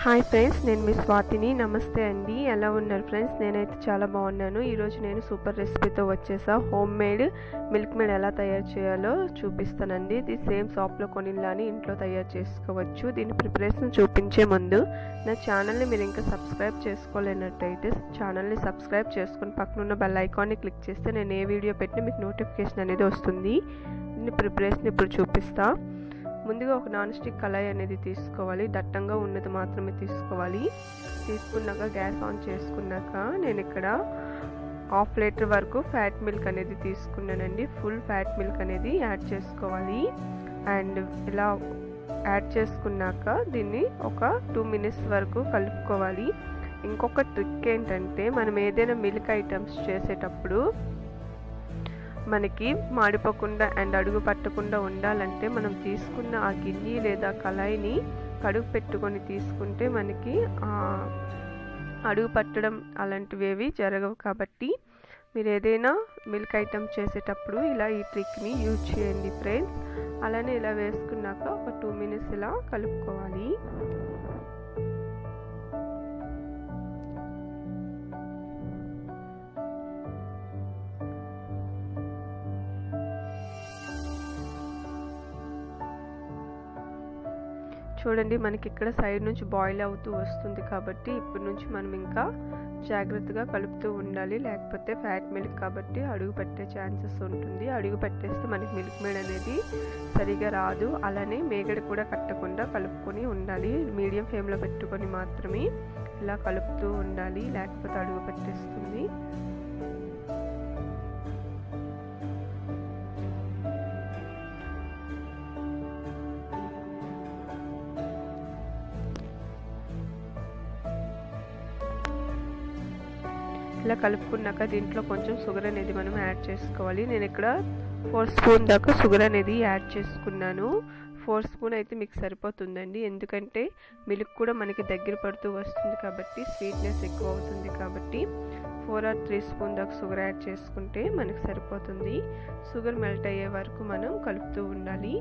Hi friends, నేను మీ స్వాతిని. నమస్తే అండి. ఎలా ఉన్నారు ఫ్రెండ్స్? నేనైతే చాలా బాగున్నాను. ఈరోజు నేను సూపర్ రెసిపీతో వచ్చేసా. హోమ్ మేడ్ మిల్క్ మేడ్ ఎలా తయారు చేయాలో చూపిస్తానండి. ఇది సేమ్ షాప్లో కొనిలాని ఇంట్లో తయారు చేసుకోవచ్చు. దీని ప్రిపరేషన్ చూపించే ముందు నా ఛానల్ని మీరు ఇంకా సబ్స్క్రైబ్ చేసుకోలేనట్టయితే ఛానల్ని సబ్స్క్రైబ్ చేసుకుని పక్కనున్న బెల్ ఐకాన్ని క్లిక్ చేస్తే నేను ఏ వీడియో పెట్టినా మీకు నోటిఫికేషన్ అనేది వస్తుంది. దీని ప్రిపరేషన్ ఇప్పుడు చూపిస్తా. ముందుగా ఒక నాన్ స్టిక్ కళాయి అనేది తీసుకోవాలి. దట్టంగా ఉన్నది మాత్రమే తీసుకోవాలి. తీసుకున్నాక గ్యాస్ ఆన్ చేసుకున్నాక నేను ఇక్కడ 1/2 లీటర్ వరకు ఫ్యాట్ మిల్క్ అనేది తీసుకున్నానండి. ఫుల్ ఫ్యాట్ మిల్క్ అనేది యాడ్ చేసుకోవాలి. అండ్ ఇలా యాడ్ చేసుకున్నాక దీన్ని ఒక 2 మినిట్స్ వరకు కలుపుకోవాలి. ఇంకొక ట్రిక్ ఏంటంటే, మనం ఏదైనా మిల్క్ ఐటమ్స్ చేసేటప్పుడు మనకి మాడిపోకుండా అండ్ అడుగు పట్టకుండా ఉండాలంటే మనం తీసుకున్న ఆ గిన్నె లేదా కళాయిని కడుగు పెట్టుకొని తీసుకుంటే మనకి అడుగు పట్టడం అలాంటివేవి జరగవు. కాబట్టి మీరు ఏదైనా మిల్క్ ఐటమ్ చేసేటప్పుడు ఇలా ఈ ట్రిక్ని యూజ్ చేయండి ఫ్రెండ్స్. అలానే ఇలా వేసుకున్నాక ఒక 2 మినిట్స్ ఇలా కలుపుకోవాలి. చూడండి, మనకి ఇక్కడ సైడ్ నుంచి బాయిల్ అవుతూ వస్తుంది. కాబట్టి ఇప్పటి నుంచి మనం ఇంకా జాగ్రత్తగా కలుపుతూ ఉండాలి. లేకపోతే ఫ్యాట్ మిల్క్ కాబట్టి అడుగు పట్టే ఛాన్సెస్ ఉంటుంది. అడుగు పట్టేస్తే మనకి మిల్క్ మేడ్ అనేది సరిగా రాదు. అలానే మేగడ కూడా కట్టకుండా కలుపుకొని ఉండాలి. మీడియం ఫ్లేమ్లో పెట్టుకొని మాత్రమే ఇలా కలుపుతూ ఉండాలి, లేకపోతే అడుగు పట్టేస్తుంది. ఇలా కలుపుకున్నాక దీంట్లో కొంచెం షుగర్ అనేది మనం యాడ్ చేసుకోవాలి. నేను ఇక్కడ 4 స్పూన్ దాకా షుగర్ అనేది యాడ్ చేసుకున్నాను. 4 స్పూన్ అయితే మీకు సరిపోతుందండి. ఎందుకంటే మిల్క్ కూడా మనకి దగ్గర పడుతూ వస్తుంది కాబట్టి స్వీట్నెస్ ఎక్కువ అవుతుంది. కాబట్టి 4 or 3 స్పూన్ దాకా షుగర్ యాడ్ చేసుకుంటే మనకు సరిపోతుంది. షుగర్ మెల్ట్ అయ్యే వరకు మనం కలుపుతూ ఉండాలి.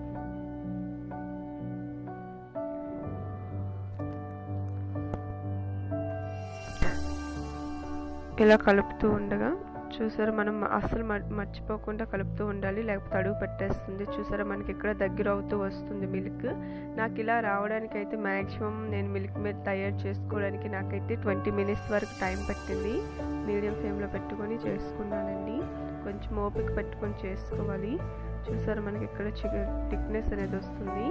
ఇలా కలుపుతూ ఉండగా చూసారా, మనం అస్సలు మర్చిపోకుండా కలుపుతూ ఉండాలి, లేకపోతే అడుగు పెట్టేస్తుంది. చూసారా, మనకి ఇక్కడ దగ్గర అవుతూ వస్తుంది మిల్క్. నాకు ఇలా రావడానికైతే మ్యాక్సిమం నేను మిల్క్ మేడ్ తయారు చేసుకోవడానికి నాకైతే 20 మినిట్స్ వరకు టైం పట్టింది. మీడియం ఫ్లేమ్లో పెట్టుకొని చేసుకున్నానండి. కొంచెం ఓపిక పెట్టుకొని చేసుకోవాలి. చూసారా, మనకి ఇక్కడ థిక్నెస్ అనేది వస్తుంది.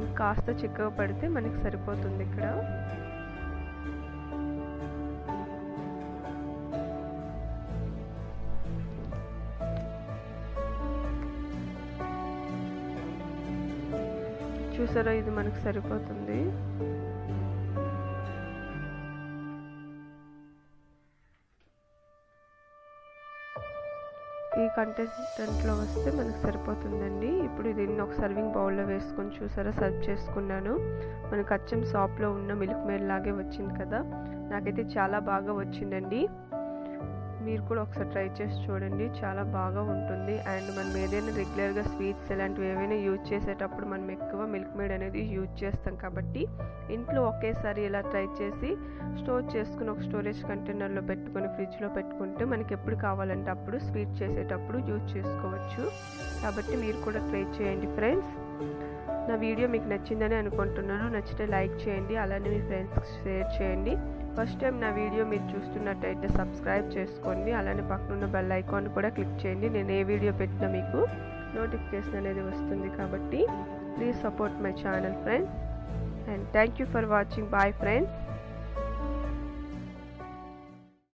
ఇంకాస్త చిక్కగా పడితే మనకి సరిపోతుంది. ఇక్కడ చూసారా, ఇది మనకు సరిపోతుంది. ఈ కంటెంట్లో వస్తే మనకు సరిపోతుందండి. ఇప్పుడు దీన్ని ఒక సర్వింగ్ బౌల్లో వేసుకొని చూసారా సర్వ్ చేసుకున్నాను. మనకు అచ్చం షాప్లో ఉన్న మిల్క్ మేడ్ లాగే వచ్చింది కదా. నాకైతే చాలా బాగా వచ్చిందండి. మీరు కూడా ఒకసారి ట్రై చేసి చూడండి, చాలా బాగా ఉంటుంది. అండ్ మనం ఏదైనా రెగ్యులర్గా స్వీట్స్ ఇలాంటివి ఏవైనా యూజ్ చేసేటప్పుడు మనం ఎక్కువ మిల్క్ మేడ్ అనేది యూజ్ చేస్తాం. కాబట్టి ఇంట్లో ఒకేసారి ఇలా ట్రై చేసి స్టోర్ చేసుకుని ఒక స్టోరేజ్ కంటైనర్లో పెట్టుకొని ఫ్రిడ్జ్లో పెట్టుకుంటే మనకి ఎప్పుడు కావాలంటే అప్పుడు స్వీట్ చేసేటప్పుడు యూజ్ చేసుకోవచ్చు. కాబట్టి మీరు కూడా ట్రై చేయండి ఫ్రెండ్స్. నా వీడియో మీకు నచ్చిందని అనుకుంటున్నాను. నచ్చితే లైక్ చేయండి, అలానే మీ ఫ్రెండ్స్కి షేర్ చేయండి. ఫస్ట్ టైం నా వీడియో మీరు చూస్తున్నట్టయితే సబ్స్క్రైబ్ చేసుకోండి. అలానే పక్కనున్న బెల్ ఐకాన్ కూడా క్లిక్ చేయండి. నేను ఏ వీడియో పెట్టినా మీకు నోటిఫికేషన్ అనేది వస్తుంది. కాబట్టి please support my channel friends. And thank you for watching. Bye friends.